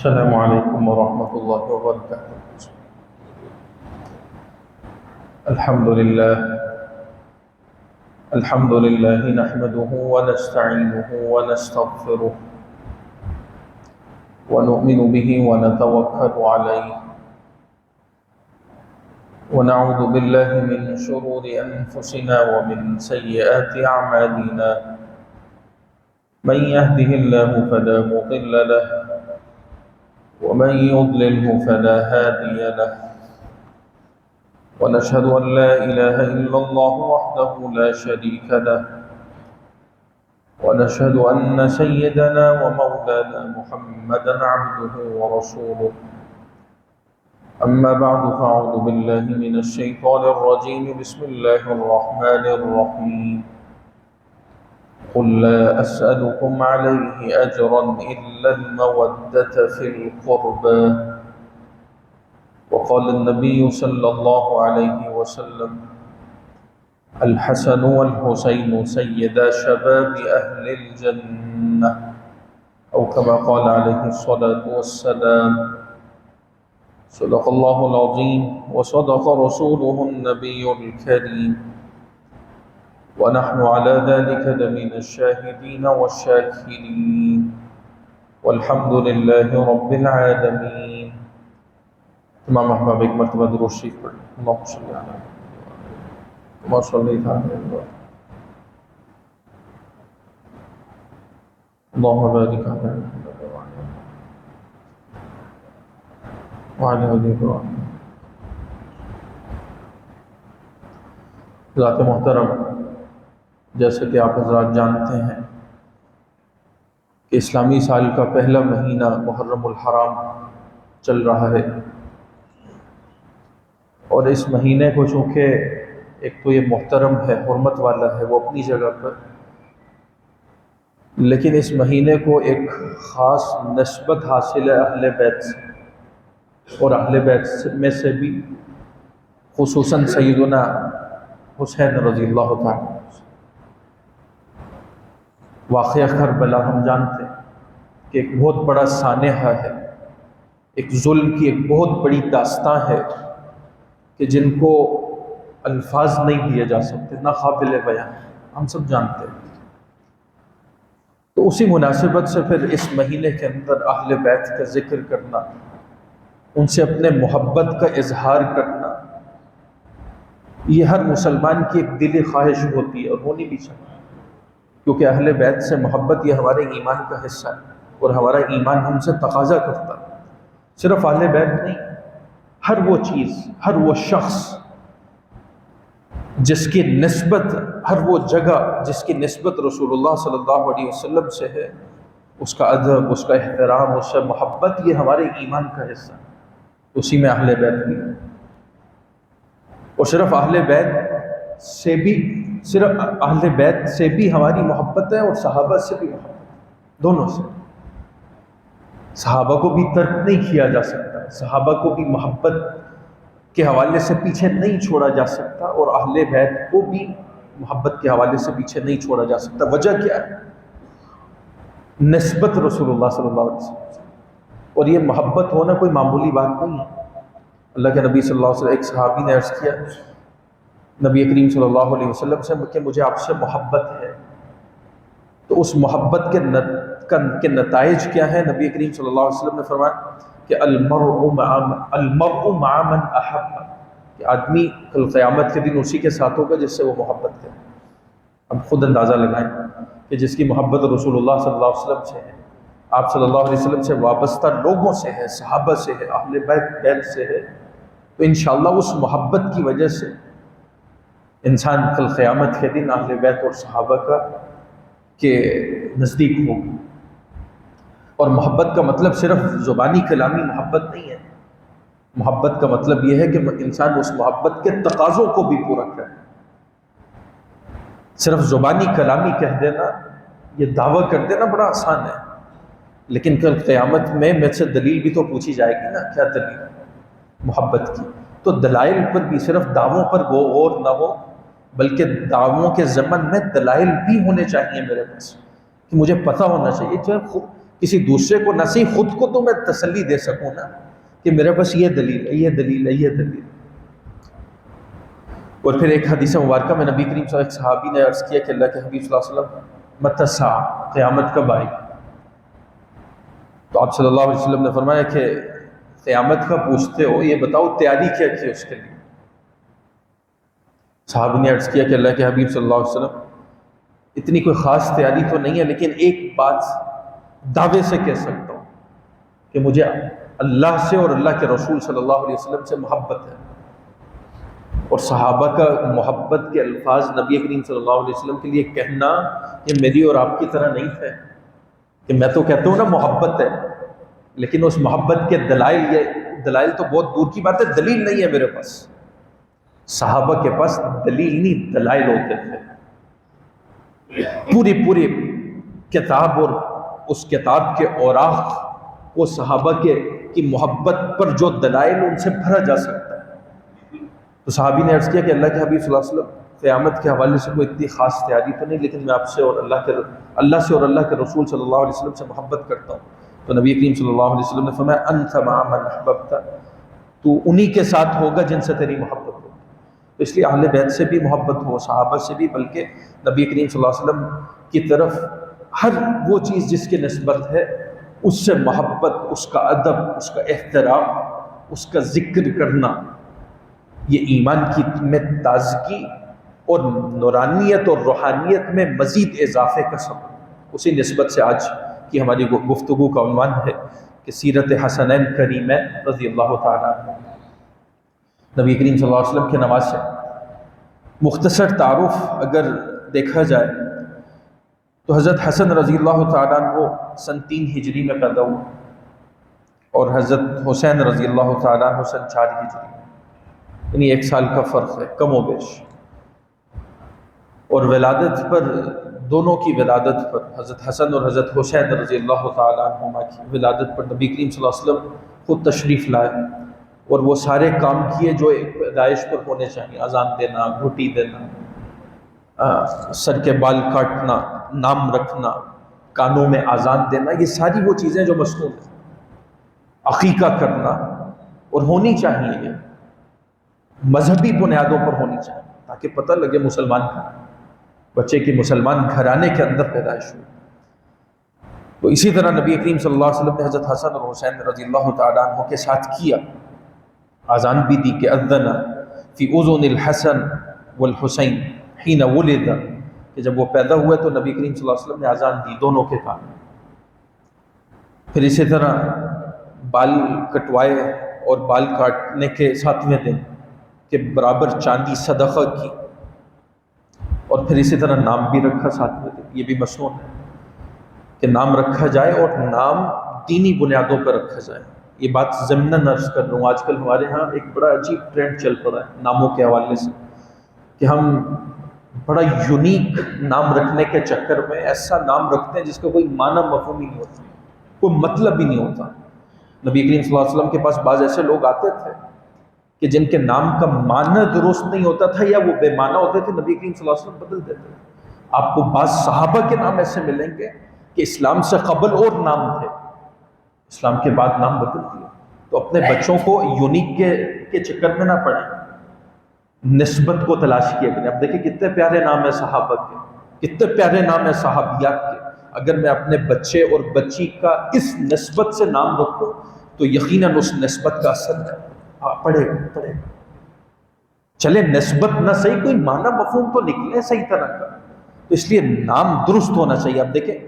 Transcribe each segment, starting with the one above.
السلام عليكم ورحمة الله وبركاته. الحمد لله نحمده ونستعينه ونستغفره ونؤمن به ونتوكل عليه ونعوذ بالله من شرور أنفسنا ومن سيئات أعمالنا. من يهده الله فلا مضل له ومن يضلله فلا هادي له، ونشهد أن لا إله إلا الله وحده لا شريك له، ونشهد أن سيدنا ومولانا محمدا عبده ورسوله. أما بعد فأعوذ بالله من الشيطان الرجيم. بسم الله الرحمن الرحيم. قل لا أسألكم عليه أجرا إلا المودة في القربى. وقال النبي صلى الله عليه وسلم: الحسن والحسين سيدا شباب أهل الجنة، أو كما قال عليه الصلاة والسلام. صدق الله العظيم وصدق رسوله النبي الكريم، ونحن على ذلك لمن الشاهدين والشاكرين، والحمد لله رب العالمين. تمام احباب ایک مرتبہ درود شریف پڑھ لیں. اللہم صلی علی محمد کما صلیت علی ابراہیم اللہم بارک علی محمد وعلی آل ابراہیم. ذات محترم، جیسے کہ آپ حضرات جانتے ہیں کہ اسلامی سال کا پہلا مہینہ محرم الحرام چل رہا ہے، اور اس مہینے کو چونکہ ایک تو یہ محترم ہے، حرمت والا ہے وہ اپنی جگہ پر، لیکن اس مہینے کو ایک خاص نسبت حاصل ہے اہل بیت سے، اور اہل بیت میں سے بھی خصوصاً سیدنا حسین رضی اللہ تعالیٰ. واقعہ کربلا ہم جانتے ہیں کہ ایک بہت بڑا سانحہ ہے، ایک ظلم کی ایک بہت بڑی داستان ہے کہ جن کو الفاظ نہیں دیے جا سکتے، نہ قابل بیان، ہم سب جانتے ہیں. تو اسی مناسبت سے پھر اس مہینے کے اندر اہل بیت کا ذکر کرنا، ان سے اپنے محبت کا اظہار کرنا، یہ ہر مسلمان کی ایک دلی خواہش ہوتی ہے اور ہونی بھی چاہیے، کیونکہ اہل بیت سے محبت یہ ہمارے ایمان کا حصہ ہے، اور ہمارا ایمان ہم سے تقاضا کرتا ہے. صرف اہل بیت نہیں، ہر وہ چیز، ہر وہ شخص جس کی نسبت، ہر وہ جگہ جس کی نسبت رسول اللہ صلی اللہ علیہ وسلم سے ہے، اس کا ادب، اس کا احترام، اس سے محبت، یہ ہمارے ایمان کا حصہ ہے. اسی میں اہل بیت بھی، اور صرف اہل بیت سے بھی، صرف اہل بیت سے بھی ہماری محبت ہے، اور صحابہ سے بھی محبت ہے، دونوں سے. صحابہ کو بھی ترک نہیں کیا جا سکتا، صحابہ کو بھی محبت کے حوالے سے پیچھے نہیں چھوڑا جا سکتا، اور اہل بیت کو بھی محبت کے حوالے سے پیچھے نہیں چھوڑا جا سکتا. وجہ کیا ہے؟ نسبت رسول اللہ صلی اللہ علیہ وسلم سے. اور یہ محبت ہونا کوئی معمولی بات نہیں ہے. اللہ کے نبی صلی اللہ علیہ وسلم، ایک صحابی نے عرض کیا نبی کریم صلی اللہ علیہ وسلم سے کہ مجھے آپ سے محبت ہے. تو اس محبت کے نتائج کیا ہیں؟ نبی کریم صلی اللہ علیہ وسلم نے فرمایا کہ المرء مع من احب، کہ آدمی کل قیامت کے دن اسی کے ساتھ ہوگا جس سے وہ محبت کرے. اب خود اندازہ لگائیں کہ جس کی محبت رسول اللہ صلی اللہ علیہ وسلم سے ہے، آپ صلی اللہ علیہ وسلم سے وابستہ لوگوں سے ہے، صحابہ سے ہے، اہل بیت سے ہے، تو انشاءاللہ اس محبت کی وجہ سے انسان کل قیامت کے دن اہل بیت اور صحابہ کے نزدیک ہوگا. اور محبت کا مطلب صرف زبانی کلامی محبت نہیں ہے. محبت کا مطلب یہ ہے کہ انسان اس محبت کے تقاضوں کو بھی پورا کرے. صرف زبانی کلامی کہہ دینا، یہ دعویٰ کر دینا بڑا آسان ہے، لیکن کل قیامت میں سے دلیل بھی تو پوچھی جائے گی نا. کیا دلیل محبت کی؟ تو دلائل پر بھی صرف دعووں پر غور نہ ہو، بلکہ دعووں کے ضمن میں دلائل بھی ہونے چاہیے میرے پاس، کہ مجھے پتہ ہونا چاہیے. کسی دوسرے کو نہ صحیح خود کو تو میں تسلی دے سکوں نا کہ میرے پاس یہ دلیل ہے، یہ دلیل ہے، یہ دلیل ہے۔ اور پھر ایک حدیث مبارکہ میں نبی کریم صلی اللہ علیہ وسلم، ایک صحابی نے عرض کیا کہ اللہ کے حبیب صلی اللہ علیہ وسلم متی الساعہ، قیامت کب آئے گی؟ تو آپ صلی اللہ علیہ وسلم نے فرمایا کہ قیامت کا پوچھتے ہو، یہ بتاؤ تیاری کیا کی اس کے لیے؟ صحابی نے عرض کیا کہ اللہ کے حبیب صلی اللہ علیہ وسلم اتنی کوئی خاص تیاری تو نہیں ہے، لیکن ایک بات دعوے سے کہہ سکتا ہوں کہ مجھے اللہ سے اور اللہ کے رسول صلی اللہ علیہ وسلم سے محبت ہے۔ اور صحابہ کا محبت کے الفاظ نبی کریم صلی اللہ علیہ وسلم کے لیے کہنا یہ میری اور آپ کی طرح نہیں ہے کہ میں تو کہتا ہوں نا محبت ہے، لیکن اس محبت کے دلائل تو بہت دور کی بات ہے، دلیل نہیں ہے میرے پاس۔ صحابہ کے پاس دلیل نہیں، دلائل ہوتے تھے۔ پوری کتاب اور اس کتاب کے اوراق وہ صحابہ کی محبت پر جو دلائل ان سے بھرا جا سکتا ہے۔ تو صحابی نے عرض کیا کہ اللہ کے حبیب صلی اللہ علیہ وسلم قیامت کے حوالے سے کوئی اتنی خاص تیاری تو نہیں، لیکن میں آپ سے اور اللہ سے اور اللہ کے رسول صلی اللہ علیہ وسلم سے محبت کرتا ہوں۔ تو نبی کریم صلی اللہ علیہ وسلم نے فرمایا انت مع من احببت، تو انہی کے ساتھ ہوگا جن سے تیری محبت ہو۔ تو اس لیے اہل بیت سے بھی محبت ہو، صحابہ سے بھی، بلکہ نبی کریم صلی اللہ علیہ وسلم کی طرف ہر وہ چیز جس کی نسبت ہے اس سے محبت، اس کا ادب، اس کا احترام، اس کا ذکر کرنا، یہ ایمان کی میں تازگی اور نورانیت اور روحانیت میں مزید اضافے کا سبب۔ اسی نسبت سے آج کی ہماری گفتگو کا عنوان ہے کہ سیرت حسنین کریمین رضی اللہ تعالیٰ عنہ۔ نبی کریم صلی اللہ علیہ وسلم کے نواسے مختصر تعارف اگر دیکھا جائے تو حضرت حسن رضی اللہ تعالیٰ عنہ سن 3 ہجری میں پیدا ہوا، اور حضرت حسین رضی اللہ تعالیٰ عنہ سن 4 ہجری میں، یعنی 1 سال کا فرق ہے کم و بیش۔ اور ولادت پر، دونوں کی ولادت پر، حضرت حسن اور حضرت حسین رضی اللہ تعالیٰ عنہما کی ولادت پر نبی کریم صلی اللہ علیہ وسلم خود تشریف لائے اور وہ سارے کام کیے جو ایک پیدائش پر ہونے چاہیے، اذان دینا، گھٹی دینا، سر کے بال کاٹنا، نام رکھنا، کانوں میں اذان دینا، یہ ساری وہ چیزیں جو مصنون ہیں، عقیقہ کرنا، اور ہونی چاہیے یہ مذہبی بنیادوں پر ہونی چاہیے تاکہ پتہ لگے مسلمان کا بچے کی مسلمان گھرانے کے اندر پیدائش ہوئی۔ تو اسی طرح نبی کریم صلی اللہ علیہ وسلم نے حضرت حسن اور حسین رضی اللہ تعالیٰ عنہ کے ساتھ کیا، اذان بھی دی کہ اذن فی اذن الحسن والحسین حین ولد، کہ جب وہ پیدا ہوئے تو نبی کریم صلی اللہ علیہ وسلم نے اذان دی دونوں کے کان میں۔ پھر اسی طرح بال کٹوائے، اور بال کاٹنے کے 7ویں دن کہ برابر چاندی صدقہ کی، اور پھر اسی طرح نام بھی رکھا 7ویں دن۔ یہ بھی مسنون ہے کہ نام رکھا جائے اور نام دینی بنیادوں پر رکھا جائے۔ یہ بات ضمناً عرض کر رہا ہوں، آج کل ہمارے ہاں ایک بڑا عجیب ٹرینڈ چل پڑا ہے ناموں کے حوالے سے کہ ہم بڑا یونیک نام رکھنے کے چکر میں ایسا نام رکھتے ہیں جس کا کوئی معنی مفہوم ہی نہیں ہوتا، کوئی مطلب ہی نہیں ہوتا۔ نبی کریم صلی اللہ علیہ وسلم کے پاس بعض ایسے لوگ آتے تھے کہ جن کے نام کا معنی درست نہیں ہوتا تھا یا وہ بے معنی ہوتے تھے، نبی کریم صلی اللہ علیہ وسلم بدل دیتے تھے۔ آپ کو بعض صحابہ کے نام ایسے ملیں گے کہ اسلام سے قبل اور نام تھے، اسلام کے بعد نام بدل دیا۔ تو اپنے بچوں کو یونیک کے چکر میں نہ پڑیں، نسبت کو تلاش کیے گئے۔ اب دیکھیں کتنے پیارے نام ہیں صحابہ کے، کتنے پیارے نام ہیں صحابیات کے۔ اگر میں اپنے بچے اور بچی کا اس نسبت سے نام رکھوں تو یقیناً اس نسبت کا اثر پڑے گا۔ چلے نسبت نہ صحیح، کوئی معنی مفہوم تو نکلے صحیح طرح کا، تو اس لیے نام درست ہونا چاہیے۔ اب دیکھیں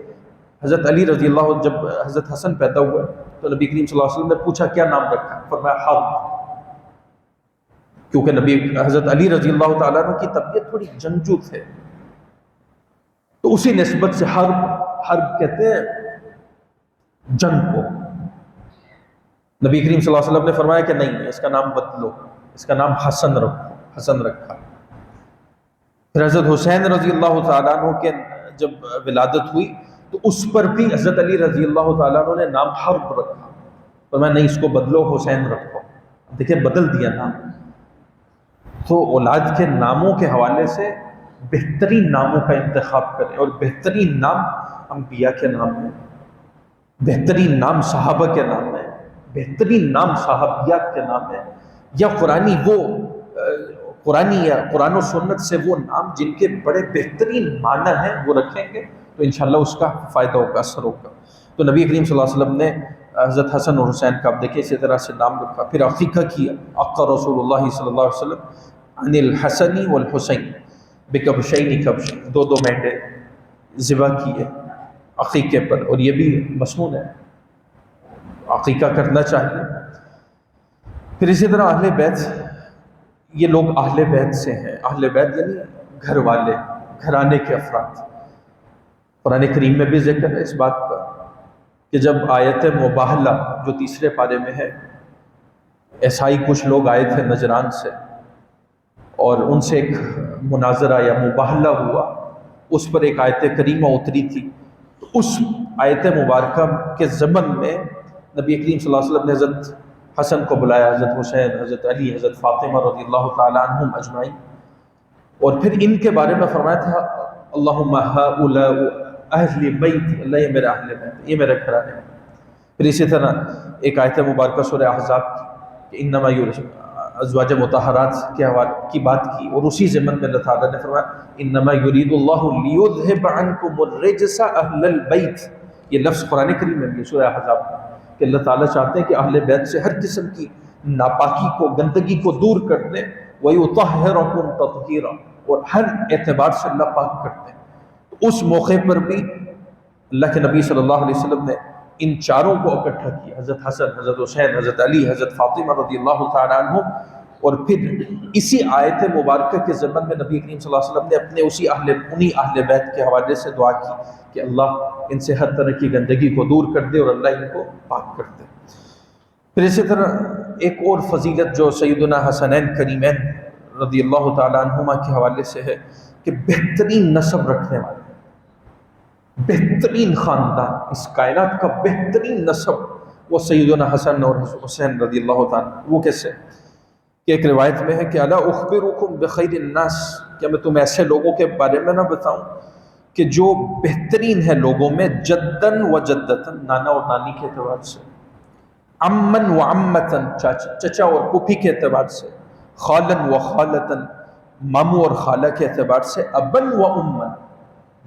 حضرت علی رضی اللہ عنہ، جب حضرت حسن پیدا ہوا تو نبی کریم صلی اللہ علیہ وسلم نے پوچھا کیا نام رکھا؟ فرمایا حرب، کیونکہ نبی حضرت علی رضی اللہ تعالیٰ عنہ کی طبیعت تھوڑی جنگجو تھے، تو اسی نسبت سے حرب کہتے ہیں جنگ کو۔ نبی کریم صلی اللہ علیہ وسلم نے فرمایا کہ نہیں، اس کا نام بدلو، اس کا نام حسن رکھو، حسن رکھا۔ پھر حضرت حسین رضی اللہ تعالیٰ عنہ کے جب ولادت ہوئی تو اس پر بھی حضرت علی رضی اللہ تعالیٰ عنہ نے نام حرب رکھا، فرمایا نہیں، اس کو بدلو، حسین رکھو۔ دیکھیں بدل دیا نام۔ تو اولاد کے ناموں کے حوالے سے بہترین ناموں کا انتخاب کریں، اور بہترین نام انبیاء کے نام ہیں۔ بہترین نام صحابہ کے نام ہے، بہترین نام صحابیات کے نام ہے، یا قرآنی یا قرآن و سنت سے وہ نام جن کے بڑے بہترین معنی ہیں وہ رکھیں گے تو انشاءاللہ اس کا فائدہ ہوگا، اثر ہوگا۔ تو نبی کریم صلی اللہ علیہ وسلم نے حضرت حسن اور حسین کا آپ دیکھیں اسی طرح سے نام رکھا، پھر عقیقہ کیا، عقہ رسول اللہ صلی اللہ علیہ وسلم عن الحسن والحسین بکبشین کبشین، دو مینڈے ذبح کیے عقیقے پر، اور یہ بھی مسنون ہے، عقیقہ کرنا چاہیے۔ پھر اسی طرح اہل بیت، یہ لوگ اہل بیت سے ہیں، اہل بیت یعنی گھر والے، گھرانے کے افراد۔ قرآن کریم میں بھی ذکر ہے اس بات کا کہ جب آیت مباہلہ جو تیسرے پارے میں ہے، عیسائی کچھ لوگ آئے تھے نجران سے اور ان سے ایک مناظرہ یا مباہلہ ہوا، اس پر ایک آیت کریمہ اتری تھی، تو اس آیت مبارکہ کے ضمن میں نبی کریم صلی اللہ علیہ وسلم نے حضرت حسن کو بلایا، حضرت حسین، حضرت علی، حضرت فاطمہ رضی اللہ تعالیٰ عنہم اجمعین، اور پھر ان کے بارے میں فرمایا تھا اللہم ہؤلاء اہل بیت، اللہ یہ میرے اہل بیت، یہ میرے گھرانے ہیں۔ پھر اسی طرح ایک آیت مبارکہ سورہ احزاب کی کہ انما ازواج مطہرات کی بات کی، اور اسی ضمن میں اللہ تعالیٰ نے فرمایا انما یرید اللہ لیذھب عنکم الرجس اہل البیت، یہ لفظ قرآن کریم میں بھی سورہ احزاب کا کہ اللہ تعالیٰ چاہتے ہیں کہ اہل بیت سے ہر قسم کی ناپاکی کو، گندگی کو دور کر دیں، وَيُطَهِّرَكُمْ تَطْهِيرًا، اور ہر اعتبار سے اللہ پاک کرتے ہیں۔ اس موقع پر بھی اللہ کے نبی صلی اللہ علیہ وسلم نے ان چاروں کو اکٹھا کیا، حضرت حسن، حضرت حسین، حضرت علی، حضرت فاطمہ رضی اللہ تعالیٰ عنہ، اور پھر اسی آیت مبارکہ کے ضمن میں نبی کریم صلی اللہ علیہ وسلم نے اپنے انہی اہل بیت کے حوالے سے دعا کی کہ اللہ ان سے ہر طرح کی گندگی کو دور کر دے اور اللہ ان کو پاک کر دے۔ پھر اسی طرح ایک اور فضیلت جو سیدنا حسنین کریمین رضی اللہ تعالیٰ عنہما کے حوالے سے ہے کہ بہترین نسب رکھنے والے، بہترین خاندان، اس کائنات کا بہترین نسب وہ سیدنا حسن اور حسین رضی اللہ تعالیٰ، وہ کیسے کہ ایک روایت میں ہے کہ الا اخبرکم بخیر الناس، کیا میں تمہیں ایسے لوگوں کے بارے میں نہ بتاؤں کہ جو بہترین ہے لوگوں میں، جدن و جدتن، نانا اور نانی کے اعتبار سے، امن و امتن، چچا اور پھوپھی کے اعتبار سے، خالن و خالتن، ماموں اور خالہ کے اعتبار سے، ابن و امن،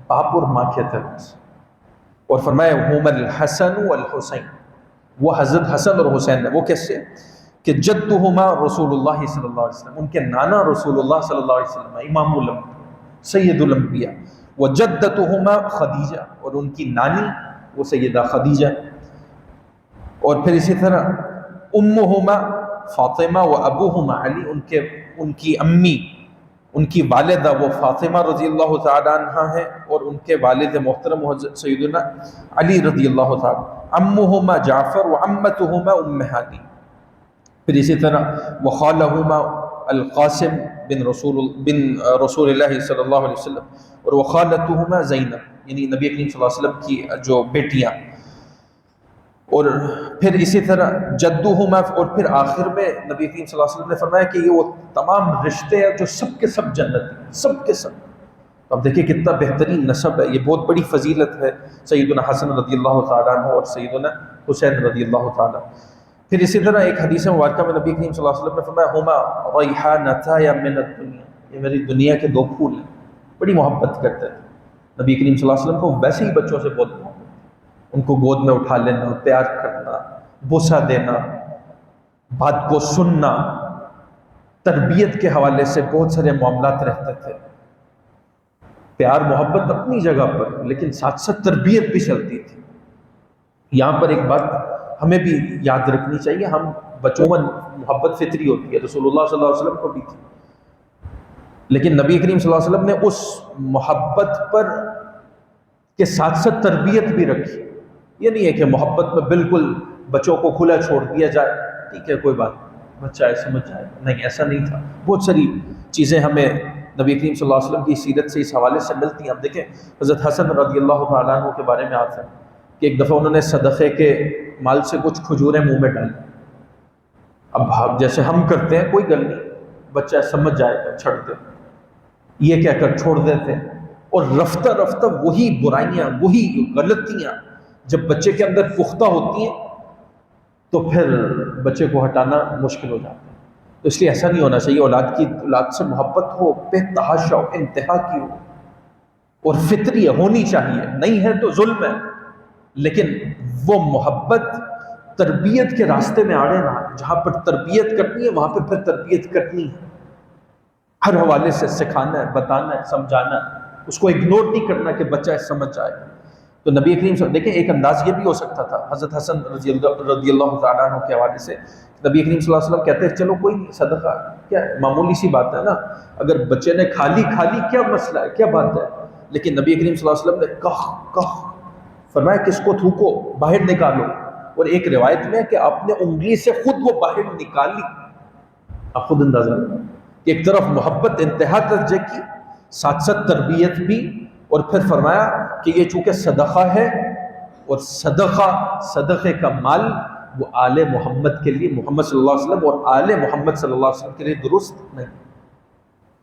باپ اور ماں کے اعتبار سے، اور فرمایا ہم الحسن والحسین، وہ حضرت حسن اور حسین ہے، وہ کیسے کہ جدہما رسول اللہ صلی اللہ علیہ وسلم، ان کے نانا رسول اللہ صلی اللہ علیہ وسلم، امام الانبیاء، سید الانبیاء، وجدتہما خدیجہ، اور ان کی نانی وہ سیدہ خدیجہ، اور پھر اسی طرح امہما فاطمہ و ابوہما علی، ان کی امی، ان کی والدہ وہ فاطمہ رضی اللہ تعالیٰ عنہ ہیں، اور ان کے والد محترم حضرت سیدنا علی رضی اللہ تعالیٰ، امہما جعفر و امتہما ام ہانی، پھر اسی طرح وخالہما القاسم بن رسول اللہ صلی اللہ علیہ وسلم، اور وخالتہما زینب، یعنی نبی کریم صلی اللہ علیہ وسلم کی جو بیٹیاں، اور پھر اسی طرح جدہما، اور پھر آخر میں نبی کریم صلی اللہ علیہ وسلم نے فرمایا کہ یہ وہ تمام رشتے ہیں جو سب کے سب جنت ہیں، سب کے سب۔ اب دیکھیں کتنا بہترین نسب ہے، یہ بہت بڑی فضیلت ہے سیدنا حسن رضی اللہ تعالیٰ عنہ اور سیدنا حسین رضی اللہ تعالیٰ۔ پھر اسی طرح ایک حدیث مبارکہ میں نبی کریم صلی اللہ علیہ وسلم نے فرمایا ہما ریحانتایا من الدنیا، یہ میری دنیا کے دو پھول ہیں، بڑی محبت کرتے تھے نبی کریم صلی اللہ علیہ وسلم کو، ویسے ہی بچوں سے بہت محبت، ان کو گود میں اٹھا لینا، پیار کرنا، بوسہ دینا، بات کو سننا، تربیت کے حوالے سے بہت سارے معاملات رہتے تھے، پیار محبت اپنی جگہ پر، لیکن ساتھ ساتھ تربیت بھی چلتی تھی۔ یہاں پر ایک بات ہمیں بھی یاد رکھنی چاہیے، ہم بچوں میں محبت فطری ہوتی ہے، رسول اللہ صلی اللہ علیہ وسلم کو بھی تھی، لیکن نبی کریم صلی اللہ علیہ وسلم نے اس محبت پر کے ساتھ ساتھ تربیت بھی رکھی۔ یہ نہیں ہے کہ محبت میں بالکل بچوں کو کھلا چھوڑ دیا جائے، ٹھیک ہے کوئی بات بچہ ہے سمجھ جائے، نہیں، ایسا نہیں تھا۔ بہت ساری چیزیں ہمیں نبی کریم صلی اللہ علیہ وسلم کی سیرت سے اس حوالے سے ملتی ہیں۔ اب دیکھیں حضرت حسن رضی اللہ تعالیٰ عنہ کے بارے میں آتا ہے کہ ایک دفعہ انہوں نے صدقے کے مال سے کچھ کھجوریں منہ میں ڈالی، اب جیسے ہم کرتے ہیں کوئی گل نہیں، بچہ سمجھ جائے گا چھڑ دے، یہ کہہ کر چھوڑ دیتے، اور رفتہ رفتہ وہی برائیاں، وہی غلطیاں جب بچے کے اندر پختہ ہوتی ہیں تو پھر بچے کو ہٹانا مشکل ہو جاتا ہے. تو اس لیے ایسا نہیں ہونا چاہیے. اولاد سے محبت ہو، بے تحاشا ہو، انتہا کی ہو اور فطری ہونی چاہیے. نہیں ہے تو ظلم ہے، لیکن وہ محبت تربیت کے راستے میں آڑے نہ. جہاں پر تربیت کرنی ہے وہاں پہ پھر تربیت کرنی ہے. ہر حوالے سے سکھانا ہے، بتانا ہے، سمجھانا ہے. اس کو اگنور نہیں کرنا کہ بچہ سمجھ جائے. تو نبی کریم صلی اللہ علیہ وسلم، دیکھیں ایک انداز یہ بھی ہو سکتا تھا حضرت حسن رضی اللہ تعالیٰ عنہ کے حوالے سے. نبی کریم صلی اللہ علیہ وسلم کہتے ہیں چلو کوئی نہیں، صدقہ کیا ہے، معمولی سی بات ہے نا. اگر بچے نے کھا لی کیا مسئلہ ہے، کیا بات ہے. لیکن نبی کریم صلی اللہ علیہ وسلم نے کہا فرمایا کہ اس کو تھوکو، باہر نکالو. اور ایک روایت میں ہے کہ آپ نے انگلی سے خود وہ باہر نکالی. آپ خود اندازہ لگائیں کہ ایک طرف محبت انتہا درجے کی، ساتھ ساتھ تربیت بھی. اور پھر فرمایا کہ یہ چونکہ صدقہ ہے، اور صدقے کا مال وہ آل محمد کے لیے، محمد صلی اللہ علیہ وسلم اور آل محمد صلی اللہ علیہ وسلم کے لیے درست نہیں.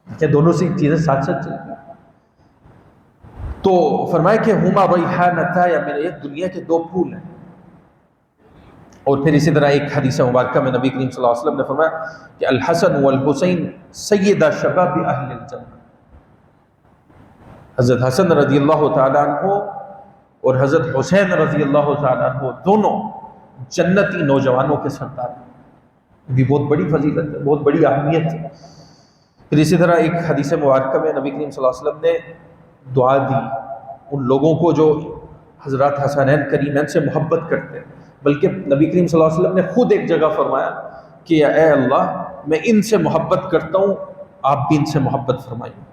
کہ دونوں سی چیزیں ساتھ ساتھ چلتی ہیں. تو فرمایا کہ ہما ریحانتا، یا میرے ایک دنیا کے دو پھول ہیں. اور پھر اسی طرح ایک حدیث مبارکہ میں نبی کریم صلی اللہ علیہ وسلم نے فرمایا کہ الحسن والحسین سیدہ شباب اہل الجنہ. حضرت حسن رضی اللہ تعالیٰ عنہ اور حضرت حسین رضی اللہ تعالیٰ عنہ دونوں جنتی نوجوانوں کے سردار ہیں. بھی بہت بڑی فضیلت ہے، بہت بڑی اہمیت ہے. پھر اسی طرح ایک حدیث مبارکہ میں نبی کریم صلی اللہ علیہ وسلم نے دعا دی ان لوگوں کو جو حضرات حسنین کریمین سے محبت کرتے ہیں. بلکہ نبی کریم صلی اللہ علیہ وسلم نے خود ایک جگہ فرمایا کہ اے اللہ میں ان سے محبت کرتا ہوں، آپ بھی ان سے محبت فرمائیے.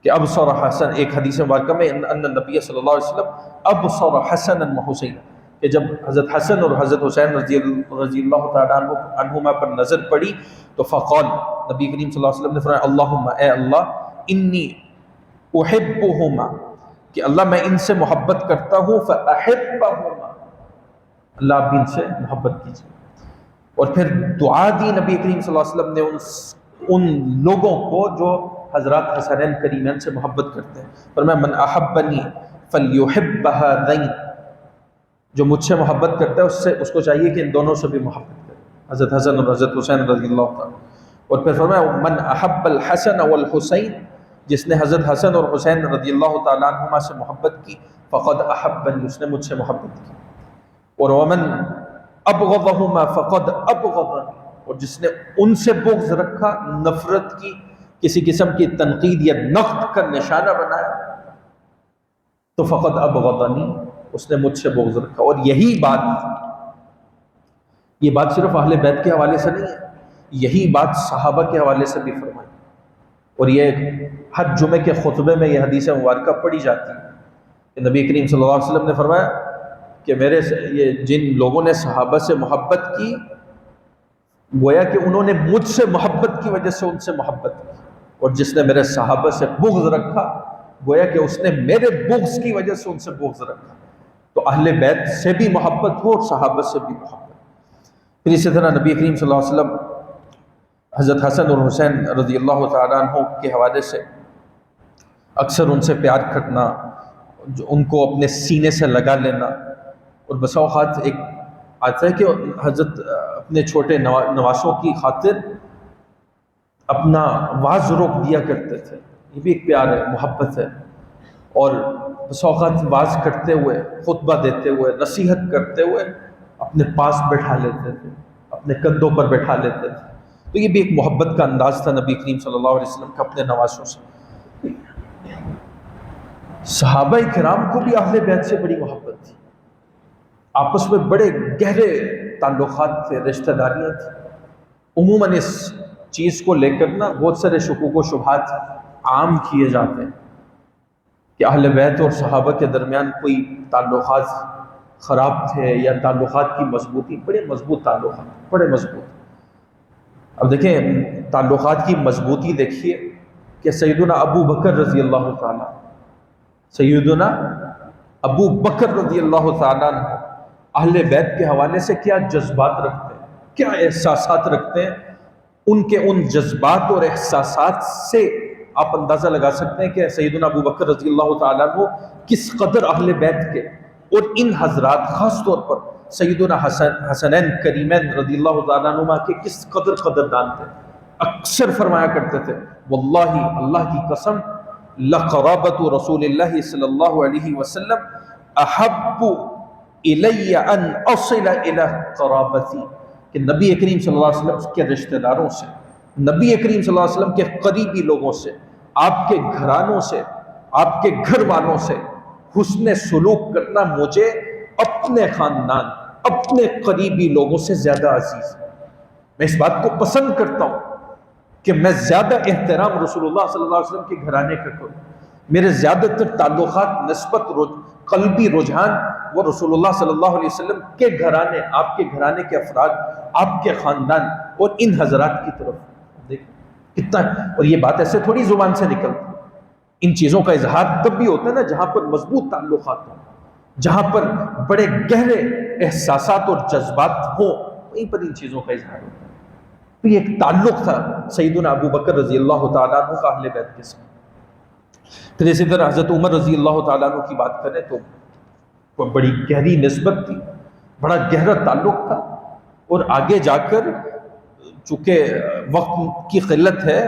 کہ ابصر حسن، ایک حدیث مبارکہ میں ان نبی صلی اللہ علیہ وسلم ابصر حسنا و حسین، کہ جب حضرت حسن اور حضرت حسین رضی اللہ تعالیٰ عنہما پر نظر پڑی تو فقال، نبی کریم صلی اللہ علیہ وسلم نے فرمایا اللہم، اے اللہ انی احبہما، کہ اللہ میں ان سے محبت کرتا ہوں، فاحبہما، اللہ آپ بھی ان سے محبت کیجیے. اور پھر دعا دی نبی کریم صلی اللہ علیہ وسلم نے ان لوگوں کو جو حضرات حسنین کریمین سے محبت کرتے ہیں. فرمایا من احبنی فلیحب ہذین، جو مجھ سے محبت کرتا ہے اس کو چاہیے کہ ان دونوں سے بھی محبت کرے، حضرت حسن اور حضرت حسین رضی اللہ تعالیٰ. اور پھر فرمایا من احب الحسن والحسین، جس نے حضرت حسن اور حسین رضی اللہ تعالیٰ عنہما سے محبت کی، فقد احبنی، اس نے مجھ سے محبت کی. اور ومن ابغضہما فقد ابغضنی، اور جس نے ان سے بغض رکھا، نفرت کی، کسی قسم کی تنقید یا نقد کا نشانہ بنایا، تو فقد ابغضنی، اس نے مجھ سے بغض رکھا. اور یہ بات صرف اہل بیت کے حوالے سے نہیں ہے، یہی بات صحابہ کے حوالے سے بھی فرمائی. اور یہ ہر جمعے کے خطبے میں یہ حدیث مبارکہ پڑھی جاتی ہے کہ نبی کریم صلی اللہ علیہ وسلم نے فرمایا کہ یہ جن لوگوں نے صحابہ سے محبت کی، گویا کہ انہوں نے مجھ سے محبت کی وجہ سے ان سے محبت کی. اور جس نے میرے صحابہ سے بغض رکھا، گویا کہ اس نے میرے بغض کی وجہ سے ان سے بغض رکھا. تو اہل بیت سے بھی محبت ہو اور صحابہ سے بھی محبت. پھر اسی طرح نبی کریم صلی اللہ علیہ وسلم حضرت حسن اور حسین رضی اللہ تعالیٰ عنہ کے حوالے سے اکثر ان سے پیار کرنا، ان کو اپنے سینے سے لگا لینا. اور بسا اوقات ایک آتا ہے کہ حضرت اپنے چھوٹے نواسوں کی خاطر اپنا واز روک دیا کرتے تھے. یہ بھی ایک پیار ہے، محبت ہے. اور بسا اوقات واز کرتے ہوئے، خطبہ دیتے ہوئے، نصیحت کرتے ہوئے اپنے پاس بیٹھا لیتے تھے، اپنے کندھوں پر بیٹھا لیتے تھے. تو یہ بھی ایک محبت کا انداز تھا نبی کریم صلی اللہ علیہ وسلم کا اپنے نواسوں سے. صحابہ کرام کو بھی اہل بیت سے بڑی محبت تھی، آپس میں بڑے گہرے تعلقات تھے، رشتہ داریاں تھیں. عموماً اس چیز کو لے کر بہت سارے شکوک و شبہات عام کیے جاتے ہیں کہ اہل بیت اور صحابہ کے درمیان کوئی تعلقات خراب تھے یا تعلقات کی مضبوطی. بڑے مضبوط تعلقات، بڑے مضبوط. اب دیکھیں تعلقات کی مضبوطی دیکھیے کہ سیدنا ابو بکر رضی اللہ تعالیٰ، سیدنا ابو بکر رضی اللہ تعالیٰ عنہ اہل بیت کے حوالے سے کیا جذبات رکھتے ہیں، کیا احساسات رکھتے ہیں. ان کے ان جذبات اور احساسات سے آپ اندازہ لگا سکتے ہیں کہ سیدنا ابو بکر رضی اللہ تعالیٰ عنہ کس قدر اہل بیت کے اور ان حضرات خاص طور پر سیدنا حسنین کریمین رضی اللہ تعالیٰ عنہما کے کس قدردان تھے. اکثر فرمایا کرتے تھے واللہ اللہ کی قسم لقرابت رسول اللہ صلی اللہ علیہ وسلم احب الی ان اصل الی قرابتی، کہ نبی کریم صلی اللہ علیہ وسلم کے رشتہ داروں سے، نبی کریم صلی اللہ علیہ وسلم کے قریبی لوگوں سے، آپ کے گھرانوں سے، آپ کے گھر والوں سے حسن سلوک کرنا مجھے اپنے خاندان، اپنے قریبی لوگوں سے زیادہ عزیز ہے. میں اس بات کو پسند کرتا ہوں کہ میں زیادہ احترام رسول اللہ صلی اللہ علیہ وسلم کے گھرانے کا کروں. میرے زیادہ تر تعلقات نسبت قلبی رجحان وہ رسول اللہ صلی اللہ علیہ وسلم کے گھرانے، آپ کے گھرانے کے افراد، آپ کے خاندان اور ان حضرات کی طرف. دیکھیں کتنا، اور یہ بات ایسے تھوڑی زبان سے نکلتی. ان چیزوں کا اظہار تب بھی ہوتا ہے نا جہاں پر مضبوط تعلقات ہوں، جہاں پر بڑے گہرے احساسات اور جذبات ہوں، وہیں پر ان چیزوں کا اظہار ہوتا ہے. تو یہ ایک تعلق تھا سیدنا ابو بکر رضی اللہ تعالیٰ عنہ کا اہل بیت کے ساتھ. پھر اسی طرح حضرت عمر رضی اللہ تعالیٰ عنہ کی بات کریں تو وہ بڑی گہری نسبت تھی، بڑا گہرا تعلق تھا. اور آگے جا کر چونکہ وقت کی قلت ہے،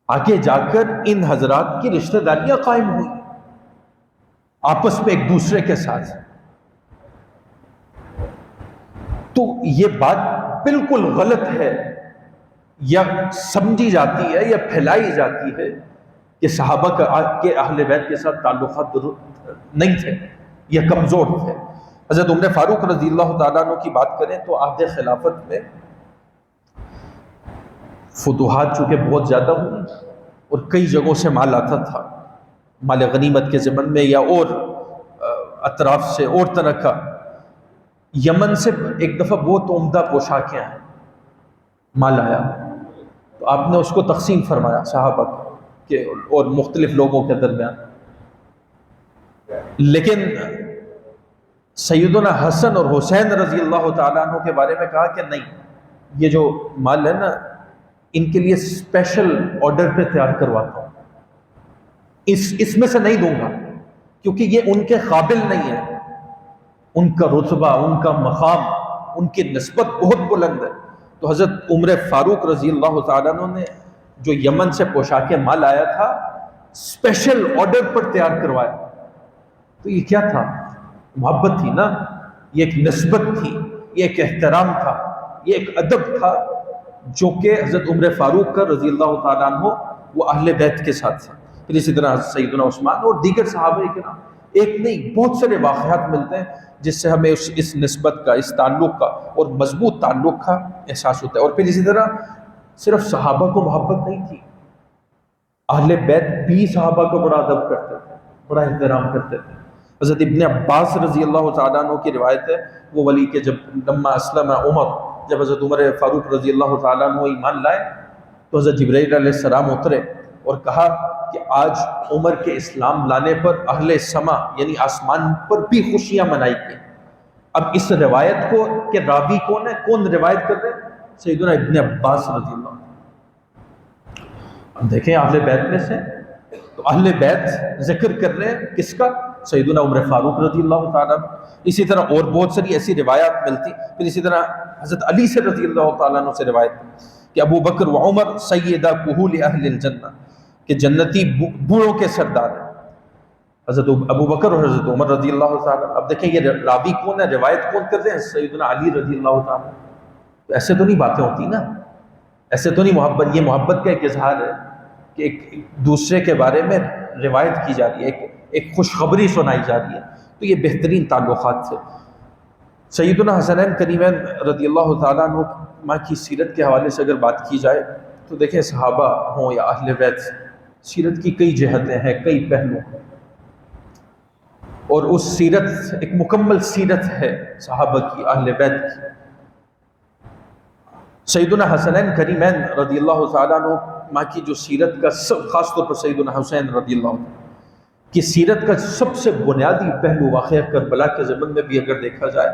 آگے جا کر ان حضرات کی رشتہ داریاں قائم ہوئی آپس میں ایک دوسرے کے ساتھ. تو یہ بات بالکل غلط ہے یا سمجھی جاتی ہے یا پھیلائی جاتی ہے کہ صحابہ کے اہل بیت کے ساتھ تعلقات نہیں تھے یا کمزور تھے. حضرت عمر فاروق رضی اللہ تعالیٰ عنہ کی بات کریں تو عہد خلافت میں فتوحات چونکہ بہت زیادہ ہوئی اور کئی جگہوں سے مال آتا تھا، مال غنیمت کے ضمن میں یا اور اطراف سے اور طرح کا. یمن سے ایک دفعہ بہت عمدہ پوشاکیں ہیں، مال آیا تو آپ نے اس کو تقسیم فرمایا صحابہ کے اور مختلف لوگوں کے درمیان. لیکن سیدنا حسن اور حسین رضی اللہ تعالیٰ عنہ کے بارے میں کہا کہ نہیں، یہ جو مال ہے نا ان کے لیے اسپیشل آرڈر پہ تیار کرواتا ہوں، اس میں سے نہیں دوں گا کیونکہ یہ ان کے قابل نہیں ہے. ان کا رتبہ، ان کا مقام، ان کی نسبت بہت بلند ہے. تو حضرت عمر فاروق رضی اللہ تعالیٰ عنہ نے جو یمن سے پوشاک مال آیا تھا اسپیشل آرڈر پر تیار کروایا. تو یہ کیا تھا؟ محبت تھی نا، یہ ایک نسبت تھی، یہ ایک احترام تھا، یہ ایک ادب تھا جو کہ حضرت عمر فاروق کا رضی اللہ تعالیٰ عنہ وہ اہل بیت کے ساتھ تھا. پھر اسی طرح سیدنا عثمان اور دیگر صحابہ کرام، ایک نہیں بہت سارے واقعات ملتے ہیں جس سے ہمیں اس نسبت کا، اس تعلق کا اور مضبوط تعلق کا احساس ہوتا ہے. اور پھر اسی طرح صرف صحابہ کو محبت نہیں تھی، اہل بیت بھی صحابہ کو بڑا ادب کرتے تھے، بڑا احترام کرتے تھے. حضرت ابن عباس رضی اللہ تعالیٰ عنہ کی روایت ہے وہ ولی کہ جب لما اسلم عمر، جب حضرت عمر فاروق رضی اللہ تعالیٰ عنہ ایمان لائے تو حضرت جبرائیل علیہ السلام اترے اور کہا کہ آج عمر کے اسلام لانے پر اہل سما یعنی آسمان پر بھی خوشیاں منائی گئی. اب اس روایت کو کہ راوی کون ہے، کون روایت کر رہے ہیں؟ سیدنا ابن عباس رضی اللہ عنہ. اب دیکھیں اہل بیت میں سے تو اہل بیت ذکر کر رہے ہیں کس کا؟ سیدنا عمر فاروق رضی اللہ تعالیٰ. اسی طرح اور بہت ساری ایسی روایات ملتی. پھر اسی طرح حضرت علی سے رضی اللہ تعالیٰ عنہ سے روایت کہ ابو بکر و عمر سیدہ کہول اہل الجنہ، کہ جنتی بوڑھوں کے سردار ہیں حضرت ابو بکر اور حضرت عمر رضی اللہ تعالیٰ. اب دیکھیں یہ راوی کون ہے، روایت کون کرتے ہیں؟ سیدنا علی رضی اللہ تعالیٰ. تو ایسے تو نہیں باتیں ہوتی نا، ایسے تو نہیں محبت. یہ محبت کا ایک اظہار ہے کہ ایک دوسرے کے بارے میں روایت کی جا رہی ہے، ایک خوشخبری سنائی جا رہی ہے. تو یہ بہترین تعلقات تھے. سیدنا حسنین کریمین رضی اللہ تعالیٰ عنہ کی سیرت کے حوالے سے اگر بات کی جائے تو دیکھیں صحابہ ہوں یا اہل بیت، سیرت کی کئی جہتیں ہیں، کئی پہلو ہیں، اور اس سیرت ایک مکمل سیرت ہے صحابہ کی، اہل بیت کی. سیدنا حسنین کریمین رضی اللہ تعالیٰ عنہ کی جو سیرت کا خاص طور پر سیدنا حسین رضی اللہ عنہ کی سیرت کا سب سے بنیادی پہلو واقعہ کربلا کے زمن میں بھی اگر دیکھا جائے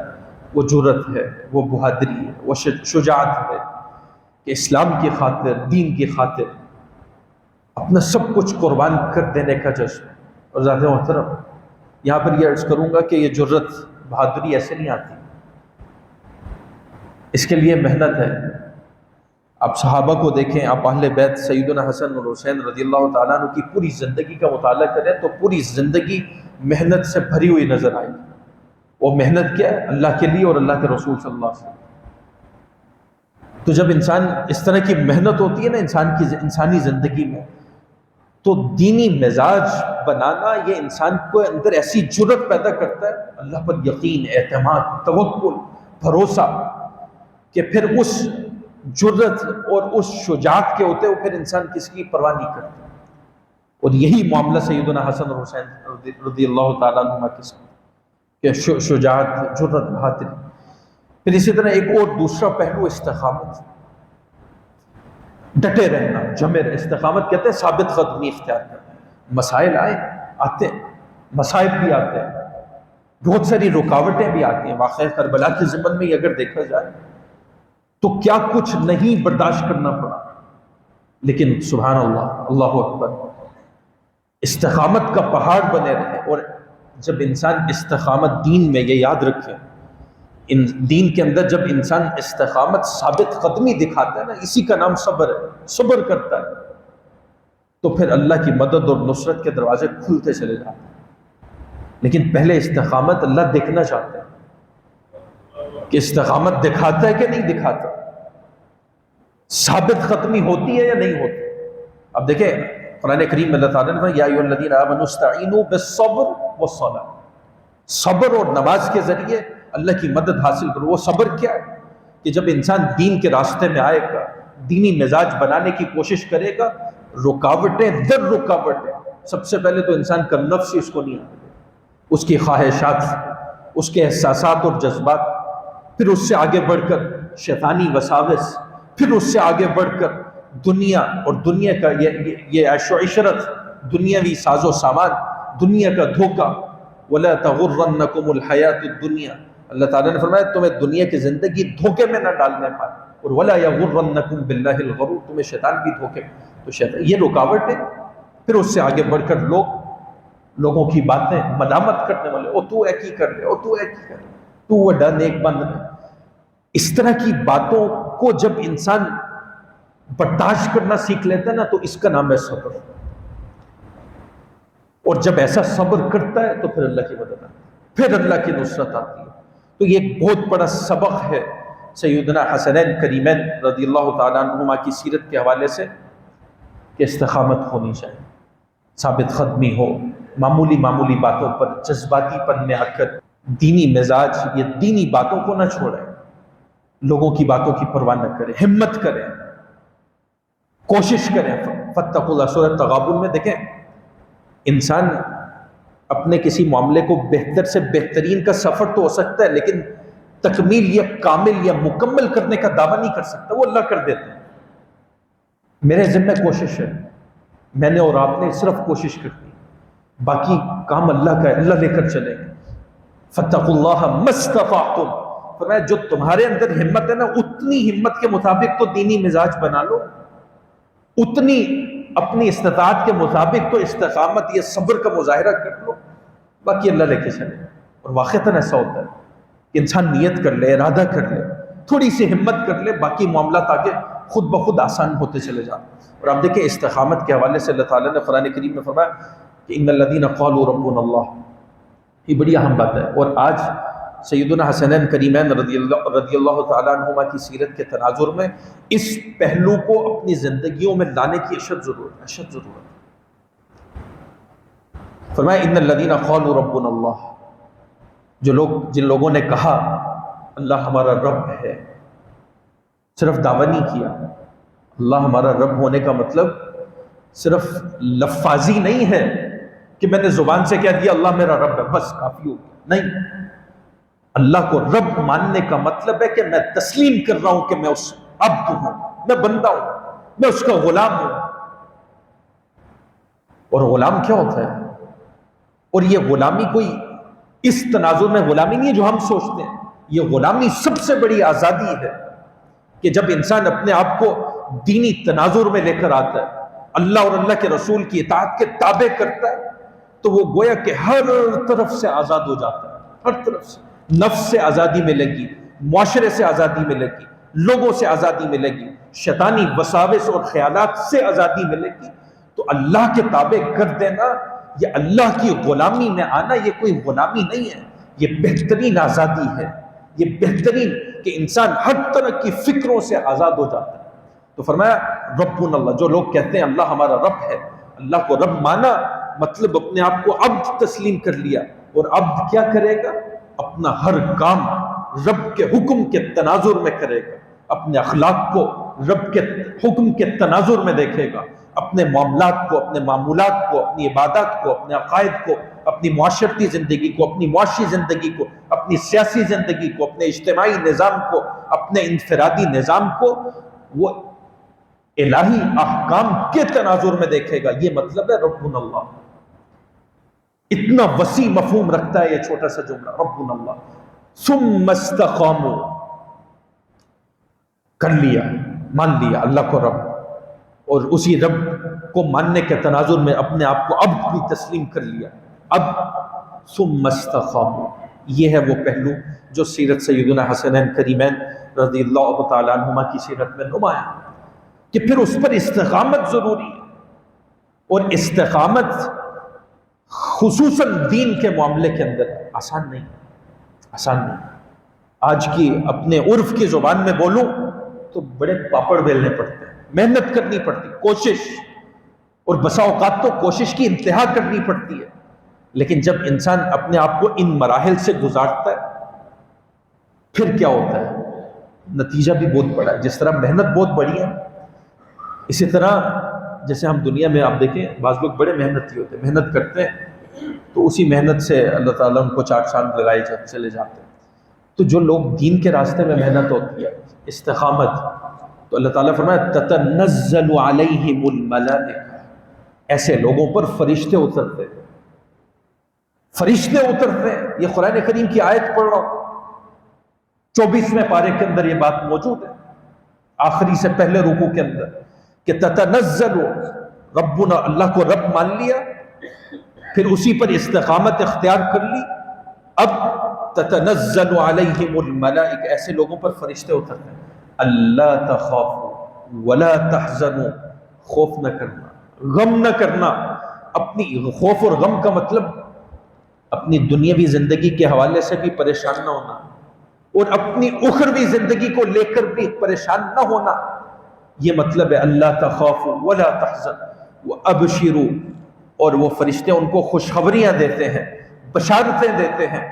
وہ جرأت ہے، وہ بہادری ہے، وہ شجاعت ہے کہ اسلام کی خاطر، دین کی خاطر اپنا سب کچھ قربان کر دینے کا جذب. اور ذات محترم یہاں پر یہ عرض کروں گا کہ یہ جرت بہادری ایسے نہیں آتی، اس کے لیے محنت ہے۔ آپ صحابہ کو دیکھیں، آپ اہل بیت سیدنا حسن اور حسین رضی اللہ تعالیٰ عنہ کی پوری زندگی کا مطالعہ کریں تو پوری زندگی محنت سے بھری ہوئی نظر آئے گی۔ وہ محنت کیا ہے؟ اللہ کے لیے اور اللہ کے رسول صلی اللہ علیہ وسلم۔ تو جب انسان اس طرح کی محنت ہوتی ہے نا انسانی زندگی میں، تو دینی مزاج بنانا یہ انسان کو اندر ایسی جرت پیدا کرتا ہے، اللہ پر یقین، اعتماد، توکل، بھروسہ، کہ پھر اس جرت اور اس شجاعت کے ہوتے وہ پھر انسان کسی کی پرواہ نہیں کرتا۔ اور یہی معاملہ سیدنا حسن اور حسین رضی اللہ تعالیٰ عنہما کے ساتھ، کہ شجاعت، جرت، بہادری۔ پھر اسی طرح ایک اور دوسرا پہلو استقامت، ڈٹے رہنا، جمے رہنا۔ استقامت کہتے ہیں ثابت قدمی اختیار کرنا۔ مسائل آتے ہیں، مصائب بھی آتے ہیں، بہت ساری رکاوٹیں بھی آتی ہیں۔ واقعہ کربلا کے ضمن میں اگر دیکھا جائے تو کیا کچھ نہیں برداشت کرنا پڑا، لیکن سبحان اللہ، اللہ اکبر، استقامت کا پہاڑ بنے رہے۔ اور جب انسان استقامت دین میں، یہ یاد رکھے، ان دین کے اندر جب انسان استقامت، ثابت قدمی دکھاتا ہے نا، اسی کا نام صبر ہے، صبر کرتا ہے، تو پھر اللہ کی مدد اور نصرت کے دروازے کھلتے چلے جاتے ہیں۔ لیکن پہلے استقامت اللہ دیکھنا چاہتا ہے کہ استقامت دکھاتا ہے کہ نہیں دکھاتا، ثابت قدمی ہوتی ہے یا نہیں ہوتی۔ اب دیکھیں قرآن کریم میں اللہ تعالیٰ نے فرمایا یا ایھا الذین آمنوا استعینوا بالصبر والصلاۃ، صبر اور نماز کے ذریعے اللہ کی مدد حاصل کرو۔ وہ صبر کیا ہے؟ کہ جب انسان دین کے راستے میں آئے گا، دینی مزاج بنانے کی کوشش کرے گا، رکاوٹیں در رکاوٹیں، سب سے پہلے تو انسان کا نفس اس کو نہیں آنے دے، اس کی خواہشات، اس کے احساسات اور جذبات، پھر اس سے آگے بڑھ کر شیطانی وساوس، پھر اس سے آگے بڑھ کر دنیا اور دنیا کا یہ عیش و عشرت، دنیاوی ساز و سامان، دنیا کا دھوکہ۔ وَلَا تَغُرَّنَّكُمُ الْحَيَاةُ الدُّنْيَا، اللہ تعالیٰ نے فرمایا تمہیں دنیا کی زندگی دھوکے میں نہ ڈالنے پائے، اور وَلَا يَغُرَّنَّكُمْ بِاللَّهِ الْغَرُورُ، تمہیں شیطان بھی دھوکے میں۔ تو شیطان یہ رکاوٹ ہے۔ پھر اس سے آگے بڑھ کر لوگوں کی باتیں، ملامت کرنے والے، او تو ایک ہی کر لے، او تو ایک ہی کر لے، تو وڈا نیک بند ہے۔ اس طرح کی باتوں کو جب انسان برداشت کرنا سیکھ لیتا ہے نا، تو اس کا نام ہے صبر۔ اور جب ایسا صبر کرتا ہے تو پھر اللہ کی مدد آتی ہے، پھر اللہ کی نصرت آتی ہے۔ تو یہ ایک بہت بڑا سبق ہے سیدنا حسنین کریمین رضی اللہ تعالیٰ عنہما کی سیرت کے حوالے سے، کہ استقامت ہونی چاہیے، ثابت قدمی ہو، معمولی باتوں پر جذباتی پن میں آ کر دینی مزاج، یہ دینی باتوں کو نہ چھوڑیں، لوگوں کی باتوں کی پرواہ نہ کریں، ہمت کریں، کوشش کریں۔ فاتقوا اللہ، سورۃ تغابن میں دیکھیں، انسان اپنے کسی معاملے کو بہتر سے بہترین کا سفر تو ہو سکتا ہے، لیکن تکمیل یا کامل یا مکمل کرنے کا دعویٰ نہیں کر سکتا، وہ اللہ کر دیتے ہیں۔ میرے ذمہ کوشش ہے، میں نے اور آپ نے صرف کوشش کرنی، باقی کام اللہ کا ہے، اللہ لے کر چلیں گے۔ فاتقوا اللہ ما استطعتم، فرمایا جو تمہارے اندر ہمت ہے نا، اتنی ہمت کے مطابق تو دینی مزاج بنا لو، اتنی اپنی استطاعت کے مطابق تو استقامت، یہ صبر کا مظاہرہ کر لو، باقی اللہ لے کے چلے۔ اور واقعتاً ایسا ہوتا ہے کہ انسان نیت کر لے، ارادہ کر لے، تھوڑی سی ہمت کر لے، باقی معاملات آگے خود بخود آسان ہوتے چلے جاتے۔ اور آپ دیکھیں استقامت کے حوالے سے اللہ تعالیٰ نے قرآن کریم میں فرمایا کہ ان الذین قالوا ربنا اللہ، یہ بڑی اہم بات ہے۔ اور آج سیدنا حسنین کریمین رضی اللہ تعالیٰ عنہما کی سیرت کے تناظر میں اس پہلو کو اپنی زندگیوں میں لانے کی اشد ضرورت ہے۔ فرمایا ان الذین قالوا ربنا اللہ، جن لوگوں نے کہا اللہ ہمارا رب ہے، صرف دعویٰ نہیں کیا، اللہ ہمارا رب ہونے کا مطلب صرف لفاظی نہیں ہے کہ میں نے زبان سے کہہ دیا اللہ میرا رب ہے بس کافی ہو گیا، نہیں۔ اللہ کو رب ماننے کا مطلب ہے کہ میں تسلیم کر رہا ہوں کہ میں اس عبد ہوں، میں بندہ ہوں، میں اس کا غلام ہوں۔ اور غلام کیا ہوتا ہے؟ اور یہ غلامی کوئی اس تناظر میں غلامی نہیں ہے جو ہم سوچتے ہیں، یہ غلامی سب سے بڑی آزادی ہے کہ جب انسان اپنے آپ کو دینی تناظر میں لے کر آتا ہے، اللہ اور اللہ کے رسول کی اطاعت کے تابع کرتا ہے، تو وہ گویا کہ ہر طرف سے آزاد ہو جاتا ہے، ہر طرف سے نفس سے آزادی ملے گی، معاشرے سے آزادی ملے گی، لوگوں سے آزادی ملے گی، شیطانی وساوس اور خیالات سے آزادی ملے گی۔ تو اللہ کے تابع کر دینا، یہ اللہ کی غلامی میں آنا، یہ کوئی غلامی نہیں ہے، یہ بہترین آزادی ہے، یہ بہترین کہ انسان ہر طرح کی فکروں سے آزاد ہو جاتا ہے۔ تو فرمایا ربنا اللہ، جو لوگ کہتے ہیں اللہ ہمارا رب ہے، اللہ کو رب مانا مطلب اپنے آپ کو عبد تسلیم کر لیا، اور عبد کیا کرے گا؟ اپنا ہر کام رب کے حکم کے تناظر میں کرے گا، اپنے اخلاق کو رب کے حکم کے تناظر میں دیکھے گا، اپنے معاملات کو، اپنے معمولات کو، اپنی عبادات کو، اپنے عقائد کو، اپنی معاشرتی زندگی کو، اپنی معاشی زندگی کو، اپنی سیاسی زندگی کو، اپنے اجتماعی نظام کو، اپنے انفرادی نظام کو وہ الہی احکام کے تناظر میں دیکھے گا۔ یہ مطلب ہے ربنا اللہ۔ اتنا وسیع مفہوم رکھتا ہے یہ چھوٹا سا جملہ ربنا اللہ۔ ثم استقاموا، کر لیا، مان لیا اللہ کو رب، اور اسی رب کو ماننے کے تناظر میں اپنے آپ کو اب بھی تسلیم کر لیا۔ اب ثم استقاموا، یہ ہے وہ پہلو جو سیرت سیدنا حسنین کریمین رضی اللہ تعالیٰ عنہما کی سیرت میں نمایاں ہے کہ پھر اس پر استقامت ضروری ہے، اور استقامت خصوصاً دین کے معاملے کے اندر آسان نہیں، آسان نہیں۔ آج کی اپنے عرف کی زبان میں بولوں تو بڑے پاپڑ بیلنے پڑتے ہیں، محنت کرنی پڑتی، کوشش، اور بسا اوقات تو کوشش کی انتہا کرنی پڑتی ہے، لیکن جب انسان اپنے آپ کو ان مراحل سے گزارتا ہے پھر کیا ہوتا ہے؟ نتیجہ بھی بہت بڑا ہے۔ جس طرح محنت بہت بڑی ہے، اسی طرح جیسے ہم دنیا میں آپ دیکھیں بعض لوگ بڑے محنتی ہوتے ہیں، محنت کرتے ہیں تو اسی محنت سے اللہ تعالیٰ ان کو 4 سال لگائے چلے جاتے ہیں۔ تو جو لوگ دین کے راستے میں محنت ہوتی ہے، استقامت، تو اللہ تعالیٰ فرمایا تتنزل علیہم الملائکہ، ایسے لوگوں پر فرشتے اترتے، فرشتے اترتے۔ یہ قرآن کریم کی آیت پڑھ رہا ہوں، 24ویں پارے کے اندر یہ بات موجود ہے، آخری سے پہلے رکوع کے اندر، کہ تتنزل، ربنا اللہ کو رب مان لیا، پھر اسی پر استقامت اختیار کر لی، اب تتنزل علیہم الملائکہ، ایسے لوگوں پر فرشتے اترتے ہیں، اللہ تخافوا ولا تحزنوا، خوف نہ کرنا، غم نہ کرنا۔ اپنی خوف اور غم کا مطلب اپنی دنیاوی زندگی کے حوالے سے بھی پریشان نہ ہونا، اور اپنی اخروی زندگی کو لے کر بھی پریشان نہ ہونا، یہ مطلب ہے اللہ تخافوا ولا تحزنوا وابشروا، اور وہ فرشتے ان کو خوشخبریاں دیتے ہیں، بشارتیں دیتے ہیں،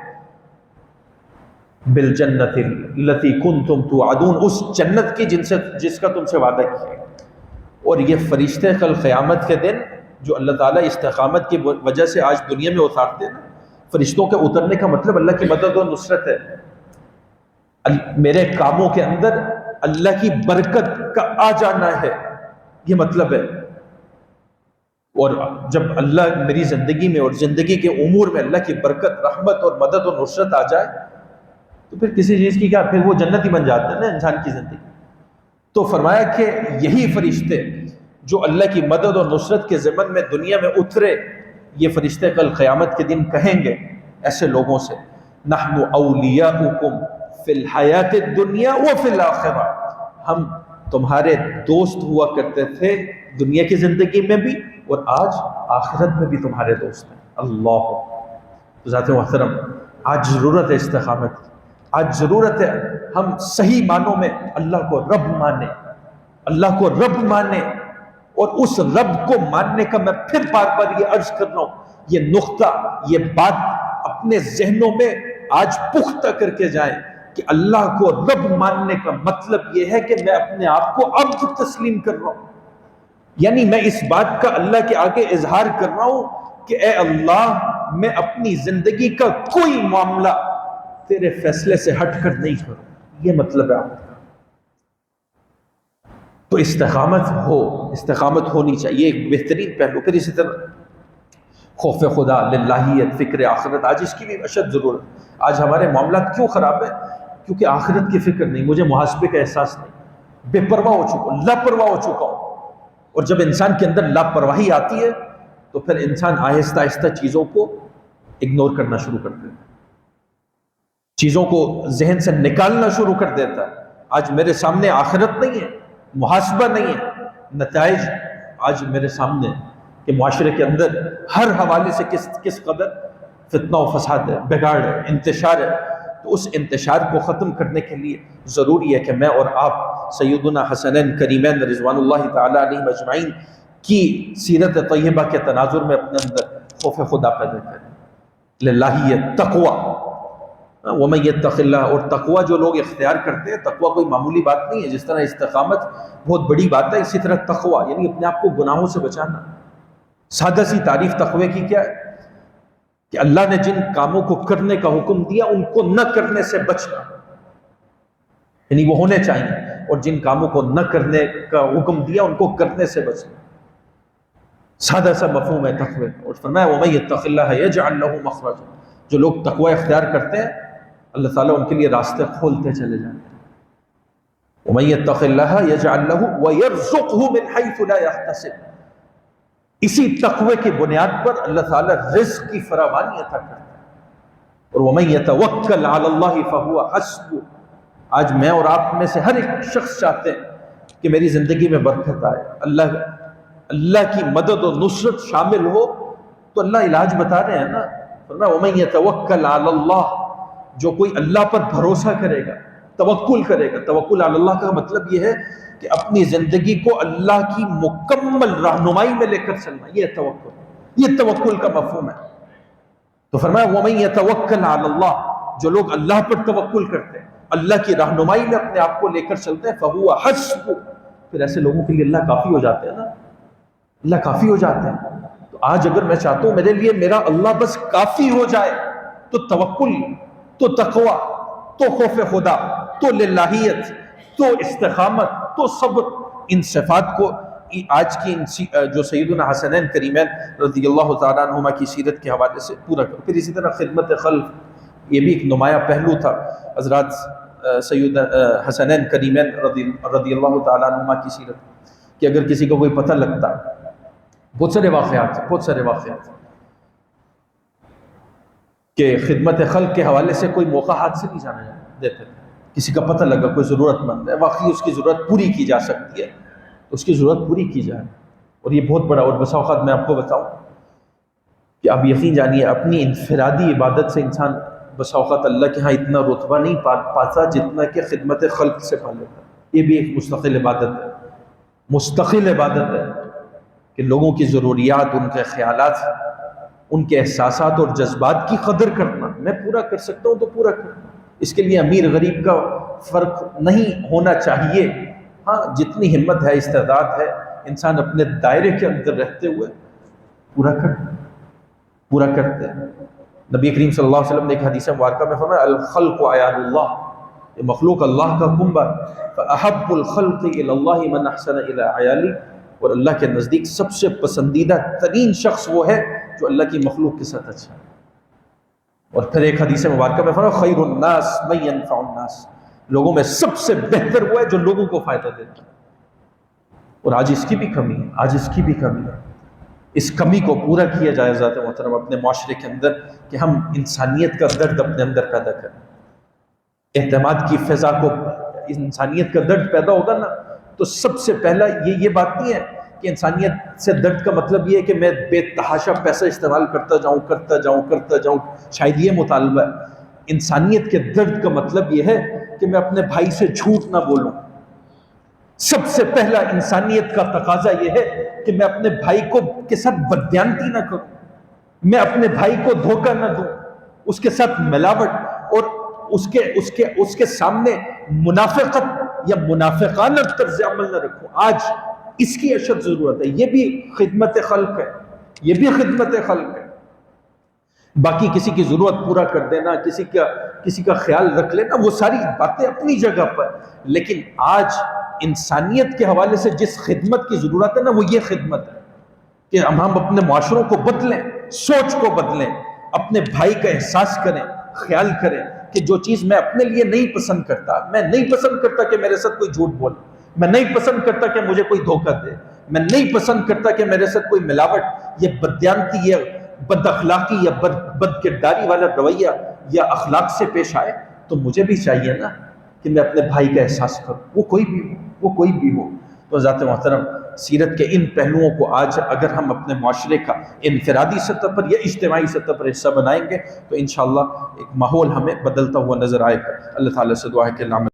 بالجنت التی کنتم توعدون، اس جنت کی جس کا تم سے وعدہ کیا ہے۔ اور یہ فرشتے کل قیامت کے دن جو اللہ تعالیٰ استقامت کی وجہ سے آج دنیا میں اتارتے ہیں، فرشتوں کے اترنے کا مطلب اللہ کی مدد و نصرت ہے، میرے کاموں کے اندر اللہ کی برکت کا آ جانا ہے، یہ مطلب ہے۔ اور جب اللہ میری زندگی میں اور زندگی کے امور میں اللہ کی برکت، رحمت اور مدد و نصرت آ جائے تو پھر کسی چیز کی کیا، پھر وہ جنت ہی بن جاتا ہے نا انسان کی زندگی۔ تو فرمایا کہ یہی فرشتے جو اللہ کی مدد و نصرت کے ضمن میں دنیا میں اترے، یہ فرشتے کل قیامت کے دن کہیں گے ایسے لوگوں سے، نحن اولیاؤکم فی الحیات الدنیا وفی الآخرہ، ہم تمہارے دوست ہوا کرتے تھے دنیا کی زندگی میں بھی، اور آج آخرت میں بھی تمہارے دوست ہیں۔ اللہ ذات محترم، آج ضرورت ہے استقامت کی، آج ضرورت ہے ہم صحیح معنوں میں اللہ کو رب مانیں، اللہ کو رب مانیں، اور اس رب کو ماننے کا میں پھر بار بار یہ عرض کر رہا ہوں، یہ نقطہ، یہ بات اپنے ذہنوں میں آج پختہ کر کے جائیں کہ اللہ کو رب ماننے کا مطلب یہ ہے کہ میں اپنے آپ کو عبد تسلیم کر رہا ہوں، یعنی میں اس بات کا اللہ کے آگے اظہار کر رہا ہوں کہ اے اللہ، میں اپنی زندگی کا کوئی معاملہ تیرے فیصلے سے ہٹ کر نہیں کروں، یہ مطلب ہے آپ کا۔ تو استقامت ہونی چاہیے، ایک بہترین پہلو۔ پھر اسی طرح خوف خدا، للہیت، فکر آخرت، آج اس کی بھی اشد ضرورت۔ آج ہمارے معاملات کیوں خراب ہیں؟ کیونکہ آخرت کی فکر نہیں، مجھے محاسبے کا احساس نہیں، بے پرواہ ہو چکا ہوں، لاپرواہ ہو چکا ہوں۔ اور جب انسان کے اندر لاپرواہی آتی ہے تو پھر انسان آہستہ آہستہ چیزوں کو اگنور کرنا شروع کر دیتا ہے، چیزوں کو ذہن سے نکالنا شروع کر دیتا ہے۔ آج میرے سامنے آخرت نہیں ہے، محاسبہ نہیں ہے، نتائج آج میرے سامنے کہ معاشرے کے اندر ہر حوالے سے کس قدر فتنہ و فساد ہے، بگاڑ ہے، انتشار ہے۔ تو اس انتشار کو ختم کرنے کے لیے ضروری ہے کہ میں اور آپ سیدنا حسنین کریمین رضوان اللہ تعالی علیہ مجمعین کی سیرت طیبہ کے تناظر میں اپنے اندر خوف خدا پیدا کریں، للہیت، تقوی۔ وَمَن يَتَّقِ اللَّهَ، اور تقوی جو لوگ اختیار کرتے ہیں، تقوی کوئی معمولی بات نہیں ہے۔ جس طرح استقامت بہت بڑی بات ہے، اسی طرح تقوی یعنی اپنے آپ کو گناہوں سے بچانا۔ سادہ سی تعریف تقوی کی کیا ہے کہ اللہ نے جن کاموں کو کرنے کا حکم دیا ان کو نہ کرنے سے بچنا، یعنی وہ ہونے چاہیے، اور جن کاموں کو نہ کرنے کا حکم دیا ان کو کرنے سے بچنا۔ سادہ سا مفہوم ہے تقوی۔ اور فرمایا وَمَن يَتَّقِ اللَّهَ يَجْعَلْ لَهُ مَخْرَجًا، جو لوگ تقوی اختیار کرتے ہیں اللہ تعالیٰ ان کے لیے راستے کھولتے چلے جاتے ہیں۔ وَمَن يَتَّقِ اللَّهَ يَجْعَلْ لَهُ وَيَرْزُقْهُ مِنْ حَيْثُ لَا يَحْتَسِبُ، اسی تقوی کی بنیاد پر اللہ تعالیٰ رزق کی فراوانی عطا کرتا ہے۔ اور وَمَن يَتَوَكَّلْ عَلَى اللَّهِ فَهُوَ حَسْبُهُ، آج میں اور آپ میں سے ہر ایک شخص چاہتے ہیں کہ میری زندگی میں برکت آئے، اللہ کی مدد و نصرت شامل ہو، تو اللہ علاج بتا رہے ہیں نا۔ فرمایا وَمَن يَتَوَكَّلْ عَلَى اللَّهِ، جو کوئی اللہ پر بھروسہ کرے گا، توکل کرے گا۔ توکل علی اللہ کا مطلب یہ ہے کہ اپنی زندگی کو اللہ کی مکمل رہنمائی میں لے کر چلنا، یہ توکل کا مفہوم ہے۔ تو فرمایا وَمَن يَتَوَكَّلْ عَلَى اللَّهِ، جو لوگ اللہ پر توکل کرتے ہیں، اللہ کی رہنمائی میں اپنے آپ کو لے کر چلتے ہیں، فَهُوَ حَسْبُهُ، پھر ایسے لوگوں کے لیے اللہ کافی ہو جاتے ہیں نا، اللہ کافی ہو جاتے ہیں۔ تو آج اگر میں چاہتا ہوں میرے لیے میرا اللہ بس کافی ہو جائے، تو توکل، تو تقوی، تو خوف خدا، تو للہیت، تو استقامت، تو صبر، ان صفات کو آج کی جو سیدنا حسنین کریمین رضی اللہ تعالیٰ عنہما کی سیرت کے حوالے سے پورا کرو۔ پھر اسی طرح خدمت خلق، یہ بھی ایک نمایاں پہلو تھا حضرات سید حسنین کریمین رضی اللہ تعالیٰ عنہما کی سیرت، کہ اگر کسی کو کوئی پتہ لگتا، بہت سارے واقعات کہ خدمت خلق کے حوالے سے کوئی موقع ہاتھ سے نہیں جانا دیتے تھے۔ کسی کا پتہ لگا کوئی ضرورت مند ہے، واقعی اس کی ضرورت پوری کی جا سکتی ہے تو اس کی ضرورت پوری کی جائے۔ اور یہ بہت بڑا، اور بسا اوقات میں آپ کو بتاؤں کہ آپ یقین جانیے اپنی انفرادی عبادت سے انسان بسا اوقات اللہ کے ہاں اتنا رتبہ نہیں پاتا جتنا کہ خدمت خلق سے پا لیتا۔ یہ بھی ایک مستقل عبادت ہے کہ لوگوں کی ضروریات، ان کے خیالات، ان کے احساسات اور جذبات کی قدر کرنا۔ میں پورا کر سکتا ہوں تو پورا کرنا، اس کے لیے امیر غریب کا فرق نہیں ہونا چاہیے۔ ہاں جتنی ہمت ہے، استعداد ہے، انسان اپنے دائرے کے اندر رہتے ہوئے پورا کرتے ہیں۔ نبی کریم صلی اللہ علیہ وسلم نے ایک حدیث مبارکہ میں فرمایا الخلق عیال اللہ، یہ مخلوق اللہ کا کنبہ، فأحب الخلق الی اللہ من احسن الی عیالی، اور اللہ کے نزدیک سب سے پسندیدہ ترین شخص وہ ہے جو اللہ کی مخلوق کے ساتھ اچھا ہے۔ اور پھر ایک حدیث مبارکہ میں فرمایا خیر الناس من ينفع الناس، لوگوں میں سب سے بہتر وہ ہے جو لوگوں کو فائدہ دیتا ہے۔ اور آج اس کی بھی کمی ہے، اس کمی کو پورا کیا جائے ذات محترم اپنے معاشرے کے اندر، کہ ہم انسانیت کا درد اپنے اندر پیدا کریں، اعتماد کی فضا کو، انسانیت کا درد پیدا ہوگا نا، تو سب سے پہلا یہ بات نہیں ہے کہ انسانیت سے درد کا مطلب یہ ہے کہ میں بے تحاشا پیسہ استعمال کرتا جاؤں، شاید یہ مطالبہ ہے۔ انسانیت کے درد کا مطلب یہ ہے کہ میں اپنے بھائی سے جھوٹ نہ بولوں۔ سب سے پہلا انسانیت کا تقاضا یہ ہے کہ میں اپنے بھائی کے ساتھ بددیانتی نہ کروں، میں اپنے بھائی کو دھوکہ نہ دوں، اس کے ساتھ ملاوٹ اور اس کے سامنے منافقت یا منافقانہ طرز عمل نہ رکھوں۔ آج اس کی اشد ضرورت ہے۔ یہ بھی خدمت خلق ہے۔ باقی کسی کی ضرورت پورا کر دینا، کسی کا خیال رکھ لینا، وہ ساری باتیں اپنی جگہ پر، لیکن آج انسانیت کے حوالے سے جس خدمت کی ضرورت ہے نا، وہ یہ خدمت ہے کہ ہم اپنے معاشروں کو بدلیں، سوچ کو بدلیں، اپنے بھائی کا احساس کریں، خیال کریں کہ جو چیز میں اپنے لیے نہیں پسند کرتا، میں نہیں پسند کرتا کہ میرے ساتھ کوئی جھوٹ بولے، میں نہیں پسند کرتا کہ مجھے کوئی دھوکہ دے، میں نہیں پسند کرتا کہ میرے ساتھ کوئی ملاوٹ، یہ بددیانتی یا بد اخلاقی یا بد کرداری والا رویہ یا اخلاق سے پیش آئے، تو مجھے بھی چاہیے نا کہ میں اپنے بھائی کا احساس کروں، وہ کوئی بھی ہو۔ تو ذات محترم، سیرت کے ان پہلوؤں کو آج اگر ہم اپنے معاشرے کا انفرادی سطح پر یا اجتماعی سطح پر حصہ بنائیں گے تو انشاءاللہ ایک ماحول ہمیں بدلتا ہوا نظر آئے گا۔ اللہ تعالیٰ سے دعا ہے کہ اللہ